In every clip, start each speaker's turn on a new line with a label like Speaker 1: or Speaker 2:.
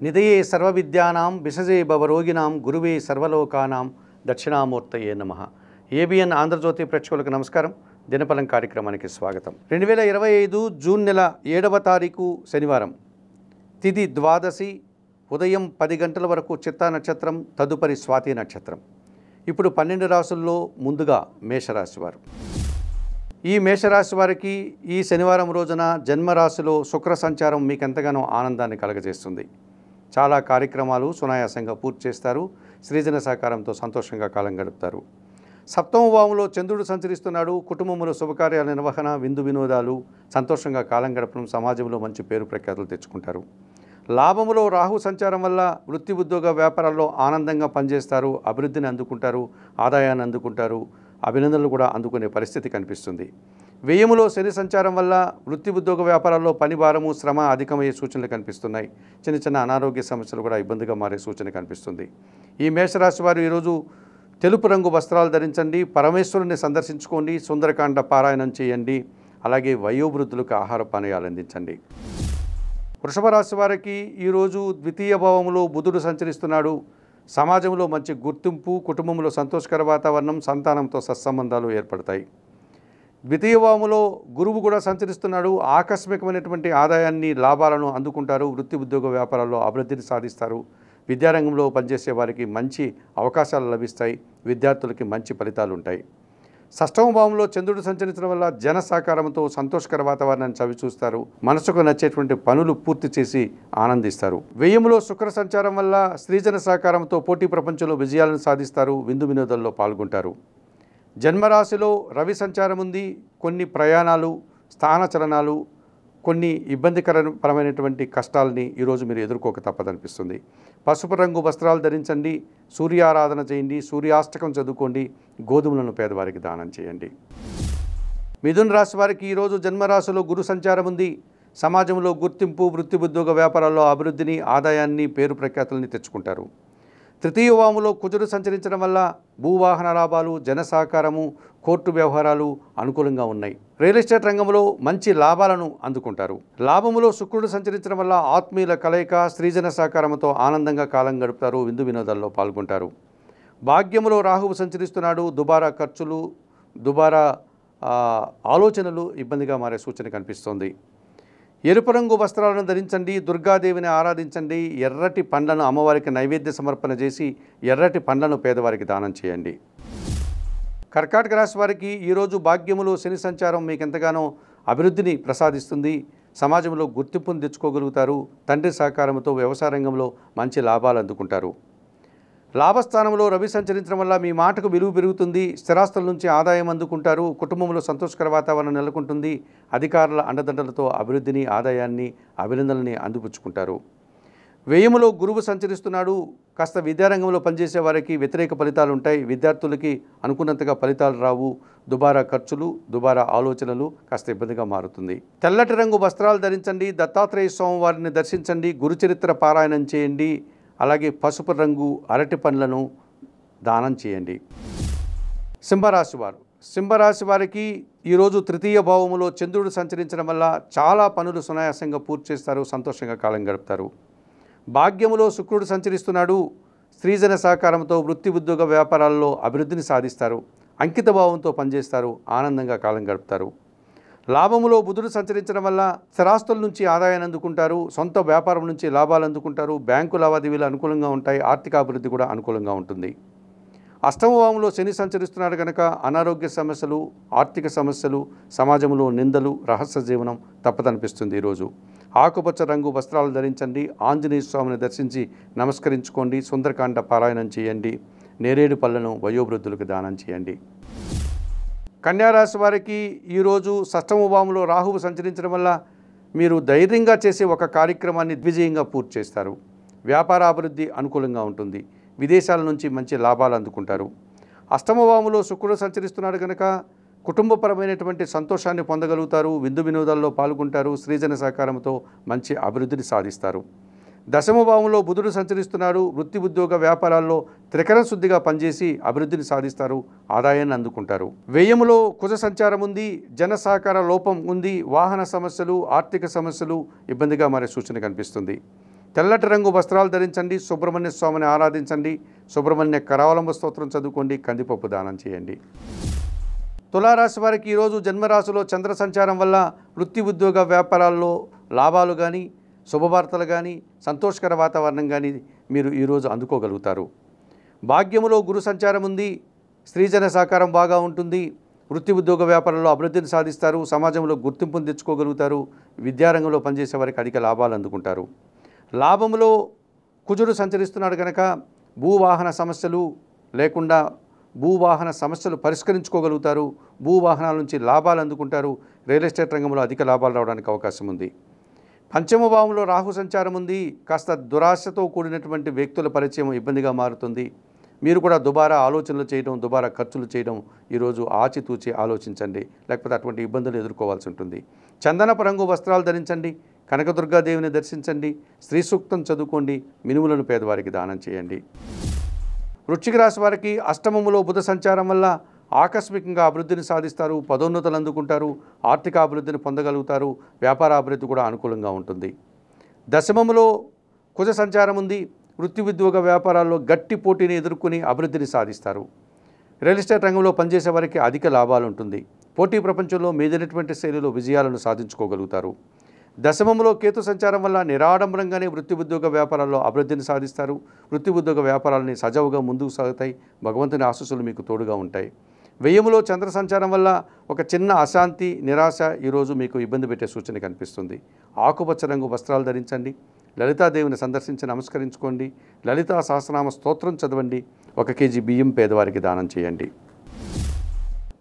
Speaker 1: నిధయే సర్వవిద్యానాం విశజే భవరోగిణాం గురువే సర్వలోకానాం దక్షిణామూర్తయే నమః. ఏబిఎన్ ఆంధ్రజ్యోతి ప్రేక్షకులకు నమస్కారం. దినఫలం కార్యక్రమానికి స్వాగతం. 2025 జూన్ నెల 7వ తారీఖు శనివారం, తిథి ద్వాదశి, ఉదయం 10 గంటల వరకు చిత్తా నక్షత్రం, తదుపరి స్వాతి నక్షత్రం. ఇప్పుడు 12 రాశుల్లో ముందుగా మేషరాశి వారు. ఈ మేషరాశి వారికి ఈ శనివారం రోజున జన్మరాశిలో శుక్ర సంచారం మీకు ఎంతగానో ఆనందాన్ని కలగజేస్తుంది. చాలా కార్యక్రమాలు సునాయాసంగా పూర్తి చేస్తారు. సృజన సహకారంతో సంతోషంగా కాలం గడుపుతారు. సప్తమ భావంలో చంద్రుడు సంచరిస్తున్నాడు. కుటుంబంలో శుభకార్యాల నిర్వహణ, విందు వినోదాలు, సంతోషంగా కాలం గడపడం, సమాజంలో మంచి పేరు ప్రఖ్యాతులు తెచ్చుకుంటారు. లాభములో రాహు సంచారం వల్ల వృత్తి ఉద్యోగ వ్యాపారాల్లో ఆనందంగా పనిచేస్తారు. అభివృద్ధిని అందుకుంటారు, ఆదాయాన్ని అందుకుంటారు, అభినందనలు కూడా అందుకునే పరిస్థితి కనిపిస్తుంది. వ్యయములో శని సంచారం వల్ల వృత్తి ఉద్యోగ వ్యాపారాల్లో పని భారము, శ్రమ అధికమయ్యే సూచనలు కనిపిస్తున్నాయి. చిన్న చిన్న అనారోగ్య సమస్యలు కూడా ఇబ్బందిగా మారే సూచన కనిపిస్తుంది. ఈ మేషరాశి వారు ఈరోజు తెలుపు రంగు వస్త్రాలు ధరించండి, పరమేశ్వరుని సందర్శించుకోండి, సుందరకాండ పారాయణం చేయండి, అలాగే వయోవృద్ధులకు ఆహార పానీయాలు అందించండి. వృషభ రాశి వారికి ఈరోజు ద్వితీయ భావంలో బుధుడు సంచరిస్తున్నాడు. సమాజంలో మంచి గుర్తింపు, కుటుంబంలో సంతోషకర వాతావరణం, సంతానంతో సత్సంబంధాలు ఏర్పడతాయి. ద్వితీయ భావంలో గురువు కూడా సంచరిస్తున్నాడు. ఆకస్మికమైనటువంటి ఆదాయాన్ని, లాభాలను అందుకుంటారు. వృత్తి ఉద్యోగ వ్యాపారాల్లో అభివృద్ధిని సాధిస్తారు. విద్యారంగంలో పనిచేసే వారికి మంచి అవకాశాలు లభిస్తాయి. విద్యార్థులకి మంచి ఫలితాలు ఉంటాయి. షష్టమ భావంలో చంద్రుడు సంచరించడం వల్ల జన సహకారంతో సంతోషకర వాతావరణాన్ని చవిచూస్తారు. మనసుకు నచ్చేటువంటి పనులు పూర్తి చేసి ఆనందిస్తారు. వ్యయములో శుక్ర సంచారం వల్ల స్త్రీజన సహకారంతో పోటీ ప్రపంచంలో విజయాలను సాధిస్తారు. విందు వినోదాల్లో పాల్గొంటారు. జన్మరాశిలో రవి సంచారం ఉంది. కొన్ని ప్రయాణాలు, స్థానచలనాలు, కొన్ని ఇబ్బందికరపరమైనటువంటి కష్టాలని ఈరోజు మీరు ఎదుర్కోక తప్పదనిపిస్తుంది. పసుపు రంగు వస్త్రాలు ధరించండి, సూర్యారాధన చేయండి, సూర్యాష్టకం చదువుకోండి, గోధుమలను పేదవారికి దానం చేయండి. మిథున రాశి వారికి ఈరోజు జన్మరాశిలో గురు సంచారం ఉంది. సమాజంలో గుర్తింపు, వృత్తి ఉద్యోగ వ్యాపారాల్లో అభివృద్ధిని, ఆదాయాన్ని, పేరు ప్రఖ్యాతుల్ని తెచ్చుకుంటారు. తృతీయ భావంలో కుజుడు సంచరించడం వల్ల భూవాహన లాభాలు, జన సహకారము, కోర్టు వ్యవహారాలు అనుకూలంగా ఉన్నాయి. రియల్ ఎస్టేట్ రంగంలో మంచి లాభాలను అందుకుంటారు. లాభములో శుక్రుడు సంచరించడం వల్ల ఆత్మీయుల కలయిక, స్త్రీజన సహకారంతో ఆనందంగా కాలం గడుపుతారు. విందు వినోదాల్లో పాల్గొంటారు. భాగ్యములో రాహువు సంచరిస్తున్నాడు. దుబారా ఖర్చులు, దుబారా ఆలోచనలు ఇబ్బందిగా మారే సూచన కనిపిస్తోంది. ఎరుపు రంగు వస్త్రాలను ధరించండి, దుర్గాదేవిని ఆరాధించండి, ఎర్రటి పండ్లను అమ్మవారికి నైవేద్య సమర్పణ చేసి ఎర్రటి పండ్లను పేదవారికి దానం చేయండి. కర్కాటక రాశి వారికి ఈరోజు భాగ్యములో శని సంచారం మీకు ఎంతగానో అభివృద్ధిని ప్రసాదిస్తుంది. సమాజంలో గుర్తింపును తెచ్చుకోగలుగుతారు. తండ్రి సహకారంతో వ్యవసాయ రంగంలో మంచి లాభాలు అందుకుంటారు. లాభస్థానంలో రవి సంచరించడం వల్ల మీ మాటకు విలువ పెరుగుతుంది. స్థిరాస్తుల నుంచి ఆదాయం అందుకుంటారు. కుటుంబంలో సంతోషకర వాతావరణం నెలకొంటుంది. అధికారుల అండదండలతో అభివృద్ధిని, ఆదాయాన్ని, అభినందనల్ని అందిపుచ్చుకుంటారు. వ్యయములో గురువు సంచరిస్తున్నాడు. కాస్త విద్యారంగంలో పనిచేసే వారికి వ్యతిరేక ఫలితాలు ఉంటాయి. విద్యార్థులకి అనుకున్నంతగా ఫలితాలు రావు. దుబారా ఖర్చులు, దుబారా ఆలోచనలు కాస్త ఇబ్బందిగా మారుతుంది. తెల్లటి రంగు వస్త్రాలు ధరించండి, దత్తాత్రేయ స్వామి వారిని దర్శించండి, గురుచరిత్ర పారాయణం చేయండి, అలాగే పసుపు రంగు అరటి పండ్లను దానం చేయండి. సింహరాశి వారు. సింహరాశి వారికి ఈరోజు తృతీయ భావములో చంద్రుడు సంచరించడం వల్ల చాలా పనులు సునాయాసంగా పూర్తి చేస్తారు. సంతోషంగా కాలం గడుపుతారు. భాగ్యములో శుక్రుడు సంచరిస్తున్నాడు. స్త్రీజన సహకారంతో వృత్తి ఉద్యోగ వ్యాపారాల్లో అభివృద్ధిని సాధిస్తారు. అంకిత భావంతో పనిచేస్తారు. ఆనందంగా కాలం గడుపుతారు. లాభములో బుధుడు సంచరించడం వల్ల స్థిరాస్తుల నుంచి ఆదాయాన్ని అందుకుంటారు. సొంత వ్యాపారం నుంచి లాభాలు అందుకుంటారు. బ్యాంకు లావాదేవీలు అనుకూలంగా ఉంటాయి. ఆర్థిక అభివృద్ధి కూడా అనుకూలంగా ఉంటుంది. అష్టమ భావంలో శని సంచరిస్తున్నాడు కనుక అనారోగ్య సమస్యలు, ఆర్థిక సమస్యలు, సమాజంలో నిందలు, రహస్య జీవనం తప్పదనిపిస్తుంది. ఈరోజు ఆకుపచ్చ రంగు వస్త్రాలు ధరించండి, ఆంజనేయ స్వామిని దర్శించి నమస్కరించుకోండి, సుందరకాండ పారాయణం చేయండి, నేరేడు పళ్ళను వయోవృద్ధులకు దానం చేయండి. కన్యారాశి వారికి ఈరోజు షష్టమ భావంలో రాహువు సంచరించడం వల్ల మీరు ధైర్యంగా చేసే ఒక కార్యక్రమాన్ని దిగ్విజయంగా పూర్తి చేస్తారు. వ్యాపార అభివృద్ధి అనుకూలంగా ఉంటుంది. విదేశాల నుంచి మంచి లాభాలు అందుకుంటారు. అష్టమ భావంలో శుక్రుడు సంచరిస్తున్నాడు కనుక కుటుంబపరమైనటువంటి సంతోషాన్ని పొందగలుగుతారు. విందు వినోదాల్లో పాల్గొంటారు. స్త్రీజన సహకారంతో మంచి అభివృద్ధిని సాధిస్తారు. దశమ భావంలో బుధుడు సంచరిస్తున్నాడు. వృత్తి ఉద్యోగ వ్యాపారాల్లో త్రికరణ శుద్ధిగా పనిచేసి అభివృద్ధిని సాధిస్తారు. ఆదాయాన్ని అందుకుంటారు. వ్యయములో కుజ సంచారం ఉంది. జన సహకార లోపం ఉంది. వాహన సమస్యలు, ఆర్థిక సమస్యలు ఇబ్బందిగా మారే సూచన కనిపిస్తుంది. తెల్లటి రంగు వస్త్రాలు ధరించండి, సుబ్రహ్మణ్య స్వామిని ఆరాధించండి, సుబ్రహ్మణ్య కరావలంబ స్తోత్రం చదువుకోండి, కందిపప్పు దానం చేయండి. తులారాశి వారికి ఈరోజు జన్మరాశిలో చంద్ర సంచారం వల్ల వృత్తి ఉద్యోగ వ్యాపారాల్లో లాభాలు కానీ, శుభవార్తలు కానీ, సంతోషకర వాతావరణం కానీ మీరు ఈరోజు అందుకోగలుగుతారు. భాగ్యములో గురు సంచారం ఉంది, స్త్రీజన సహకారం బాగా ఉంటుంది, వృత్తి ఉద్యోగ వ్యాపారంలో అభివృద్ధిని సాధిస్తారు, సమాజంలో గుర్తింపును తెచ్చుకోగలుగుతారు, విద్యారంగంలో పనిచేసే వారికి అధిక లాభాలు అందుకుంటారు. లాభంలో కుజుడు సంచరిస్తున్నాడు కనుక భూవాహన సమస్యలు లేకుండా భూవాహన సమస్యలు పరిష్కరించుకోగలుగుతారు, భూవాహనాల నుంచి లాభాలు అందుకుంటారు, రియల్ ఎస్టేట్ రంగంలో అధిక లాభాలు రావడానికి అవకాశం ఉంది. పంచమ భావంలో రాహు సంచారం ఉంది, కాస్త దురాశతో కూడినటువంటి వ్యక్తుల పరిచయం ఇబ్బందిగా మారుతుంది. మీరు కూడా దుబారా ఆలోచనలు చేయడం, దుబారా ఖర్చులు చేయడం ఈరోజు ఆచితూచి ఆలోచించండి, లేకపోతే అటువంటి ఇబ్బందులు ఎదుర్కోవాల్సి ఉంటుంది. చందనపు రంగు వస్త్రాలు ధరించండి, కనకదుర్గాదేవిని దర్శించండి, స్త్రీ సూక్తం చదువుకోండి, మినుములను పేదవారికి దానం చేయండి. వృశ్చిక రాశి వారికి అష్టమములో బుధ సంచారం వల్ల ఆకస్మికంగా అభివృద్ధిని సాధిస్తారు, పదోన్నతులు అందుకుంటారు, ఆర్థిక అభివృద్ధిని పొందగలుగుతారు, వ్యాపార అభివృద్ధి కూడా అనుకూలంగా ఉంటుంది. దశమములో కుజ సంచారం ఉంది, వృత్తి ఉద్యోగ వ్యాపారాల్లో గట్టి పోటీని ఎదుర్కొని అభివృద్ధిని సాధిస్తారు. రియల్ ఎస్టేట్ రంగంలో పనిచేసే వారికి అధిక లాభాలు ఉంటుంది, పోటీ ప్రపంచంలో మేజైనటువంటి శైలిలో విజయాలను సాధించుకోగలుగుతారు. దశమంలో కేతు సంచారం వల్ల నిరాడంబరంగానే వృత్తి ఉద్యోగ వ్యాపారాల్లో అభివృద్ధిని సాధిస్తారు, వృత్తి ఉద్యోగ వ్యాపారాలని సజావుగా ముందుకు సాగుతాయి, భగవంతుని ఆశీస్సులు మీకు తోడుగా ఉంటాయి. వ్యయములో చంద్ర సంచారం వల్ల ఒక చిన్న అశాంతి, నిరాశ ఈరోజు మీకు ఇబ్బంది పెట్టే సూచన కనిపిస్తుంది. ఆకుపచ్చ రంగు వస్త్రాలు ధరించండి, లలితాదేవిని సందర్శించి నమస్కరించుకోండి, లలితా సహస్రనామ స్తోత్రం చదవండి, 1 కేజీ బియ్యం పేదవారికి దానం చేయండి.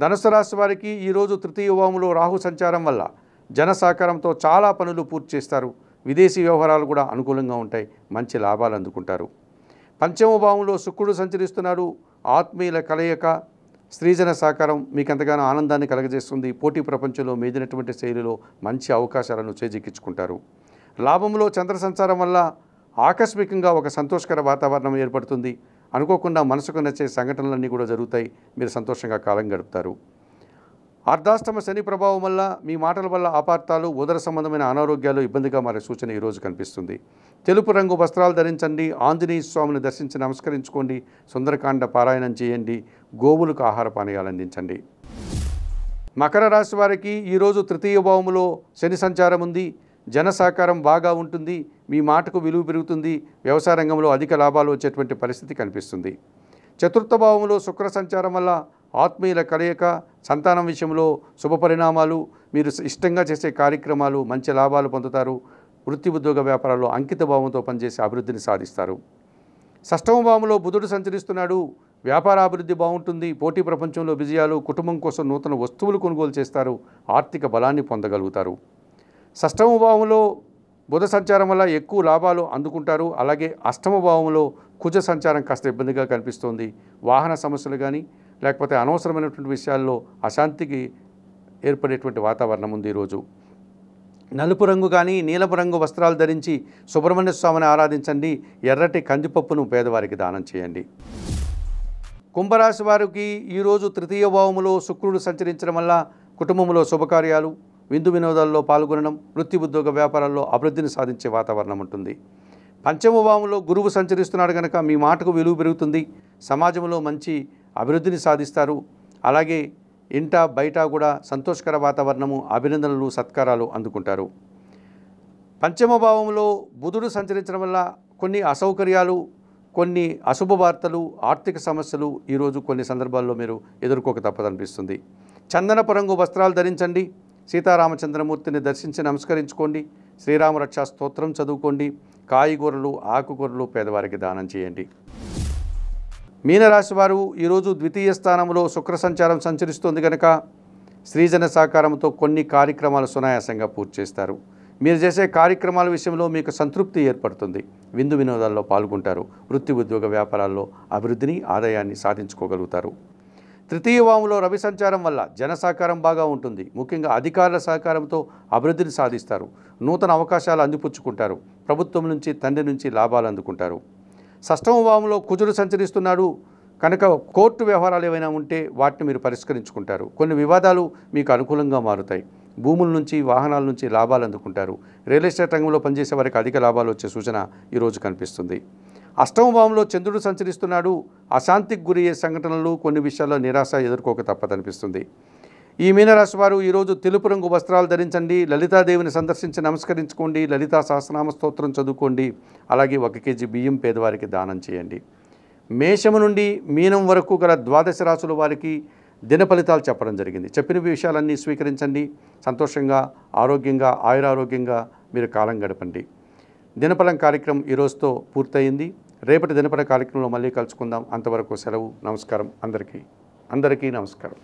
Speaker 1: ధనుసు రాశి వారికి ఈరోజు తృతీయ భావంలో రాహు సంచారం వల్ల జన సహకారంతో చాలా పనులు పూర్తి చేస్తారు, విదేశీ వ్యవహారాలు కూడా అనుకూలంగా ఉంటాయి, మంచి లాభాలు అందుకుంటారు. పంచమ భావంలో శుక్రుడు సంచరిస్తున్నాడు, ఆత్మీయుల కలయిక, స్త్రీజన సహకారం మీకు ఎంతగానో ఆనందాన్ని కలగజేస్తుంది, పోటీ ప్రపంచంలో మీదినటువంటి శైలిలో మంచి అవకాశాలను చేజిక్కించుకుంటారు. లాభంలో చంద్ర సంచారం వల్ల ఆకస్మికంగా ఒక సంతోషకర వాతావరణం ఏర్పడుతుంది, అనుకోకుండా మనసుకు నచ్చే సంఘటనలన్నీ కూడా జరుగుతాయి, మీరు సంతోషంగా కాలం గడుపుతారు. అర్ధాష్టమ శని ప్రభావం వల్ల మీ మాటల వల్ల అపార్థాలు, ఉదర సంబంధమైన అనారోగ్యాలు ఇబ్బందిగా మారే సూచన ఈరోజు కనిపిస్తుంది. తెలుపు రంగు వస్త్రాలు ధరించండి, ఆంజనేయ స్వామిని దర్శించి నమస్కరించుకోండి, సుందరకాండ పారాయణం చేయండి, గోవులకు ఆహార పానీయాలు అందించండి. మకర రాశి వారికి ఈరోజు తృతీయ భావములో శని సంచారం ఉంది, జన సహకారం బాగా ఉంటుంది, మీ మాటకు విలువ పెరుగుతుంది, వ్యవసాయ రంగంలో అధిక లాభాలు వచ్చేటువంటి పరిస్థితి కనిపిస్తుంది. చతుర్థ భావంలో శుక్ర సంచారం వల్ల ఆత్మీయుల కలయిక, సంతానం విషయంలో శుభ పరిణామాలు, మీరు ఇష్టంగా చేసే కార్యక్రమాలు మంచి లాభాలు పొందుతారు, వృత్తి ఉద్యోగ వ్యాపారాల్లో అంకిత భావంతో పనిచేసి అభివృద్ధిని సాధిస్తారు. షష్టమ భావంలో బుధుడు సంచరిస్తున్నాడు, వ్యాపార అభివృద్ధి బాగుంటుంది, పోటీ ప్రపంచంలో విజయాలు, కుటుంబం కోసం నూతన వస్తువులు కొనుగోలు చేస్తారు, ఆర్థిక బలాన్ని పొందగలుగుతారు. షష్టమ భావంలో బుధ సంచారం వల్ల ఎక్కువ లాభాలు అందుకుంటారు, అలాగే అష్టమ భావంలో కుజ సంచారం కాస్త ఇబ్బందిగా కనిపిస్తోంది, వాహన సమస్యలు కానీ లేకపోతే అనవసరమైనటువంటి విషయాల్లో అశాంతికి ఏర్పడేటువంటి వాతావరణం ఉంది. ఈరోజు నలుపు రంగు కానీ నీలపు రంగు వస్త్రాలు ధరించి సుబ్రహ్మణ్య స్వామిని ఆరాధించండి, ఎర్రటి కందిపప్పును పేదవారికి దానం చేయండి. కుంభరాశి వారికి ఈరోజు తృతీయ భావములో శుక్రుడు సంచరించడం వల్ల కుటుంబంలో శుభకార్యాలు, విందు వినోదాల్లో పాల్గొనడం, వృత్తి ఉద్యోగ వ్యాపారాల్లో అభివృద్ధిని సాధించే వాతావరణం ఉంటుంది. పంచమ భావంలో గురువు సంచరిస్తున్నాడు కనుక మీ మాటకు విలువ పెరుగుతుంది, సమాజంలో మంచి అభివృద్ధిని సాధిస్తారు, అలాగే ఇంట బయట కూడా సంతోషకర వాతావరణము, అభినందనలు, సత్కారాలు అందుకుంటారు. పంచమ భావంలో బుధుడు సంచరించడం వల్ల కొన్ని అసౌకర్యాలు, కొన్ని అశుభ వార్తలు, ఆర్థిక సమస్యలు ఈరోజు కొన్ని సందర్భాల్లో మీరు ఎదుర్కోక తప్పదనిపిస్తుంది. చందనపు రంగు వస్త్రాలు ధరించండి, సీతారామచంద్రమూర్తిని దర్శించి నమస్కరించుకోండి, శ్రీరామ రక్షా స్తోత్రం చదువుకోండి, కాయగూరలు, ఆకుకూరలు పేదవారికి దానం చేయండి. మీనరాశి వారు ఈరోజు ద్వితీయ స్థానంలో శుక్ర సంచారం సంచరిస్తుంది కనుక స్త్రీజన సహకారంతో కొన్ని కార్యక్రమాలు సునాయాసంగా పూర్తి చేస్తారు. మీరు చేసే కార్యక్రమాల విషయంలో మీకు సంతృప్తి ఏర్పడుతుంది, విందు వినోదాల్లో పాల్గొంటారు, వృత్తి ఉద్యోగ వ్యాపారాల్లో అభివృద్ధిని, ఆదాయాన్ని సాధించుకోగలుగుతారు. తృతీయ భావంలో రవి సంచారం వల్ల జన సహకారం బాగా ఉంటుంది, ముఖ్యంగా అధికారుల సహకారంతో అభివృద్ధిని సాధిస్తారు, నూతన అవకాశాలు అందిపుచ్చుకుంటారు, ప్రభుత్వం నుంచి, తండ్రి నుంచి లాభాలు అందుకుంటారు. షష్టమ భావంలో కుజుడు సంచరిస్తున్నాడు కనుక కోర్టు వ్యవహారాలు ఏవైనా ఉంటే వాటిని మీరు పరిష్కరించుకుంటారు, కొన్ని వివాదాలు మీకు అనుకూలంగా మారుతాయి, భూముల నుంచి వాహనాల నుంచి లాభాలు అందుకుంటారు. రియల్ ఎస్టేట్ రంగంలో పనిచేసే వారికి అధిక లాభాలు వచ్చే సూచన ఈరోజు కనిపిస్తుంది. అష్టమ భావంలో చంద్రుడు సంచరిస్తున్నాడు. అశాంతికి గురయ్యే సంఘటనలు, కొన్ని విషయాల్లో నిరాశ ఎదుర్కోక తప్పదనిపిస్తుంది. ఈ మీనరాశి వారు ఈరోజు తెలుపు రంగు వస్త్రాలు ధరించండి, లలితాదేవిని సందర్శించి నమస్కరించుకోండి, లలితా సహస్రనామ స్తోత్రం చదువుకోండి, అలాగే 1 కేజీ బియ్యం పేదవారికి దానం చేయండి. మేషము నుండి మీనం వరకు గల 12 రాశుల వారికి దిన ఫలితాలు చెప్పడం జరిగింది. చెప్పిన విషయాలన్నీ స్వీకరించండి. సంతోషంగా, ఆరోగ్యంగా, ఆయురారోగ్యంగా మీరు కాలం గడపండి. దినఫలం కార్యక్రమం ఈరోజుతో పూర్తయింది. రేపటి దినఫల కార్యక్రమంలో మళ్ళీ కలుసుకుందాం. అంతవరకు సెలవు. నమస్కారం. అందరికీ నమస్కారం.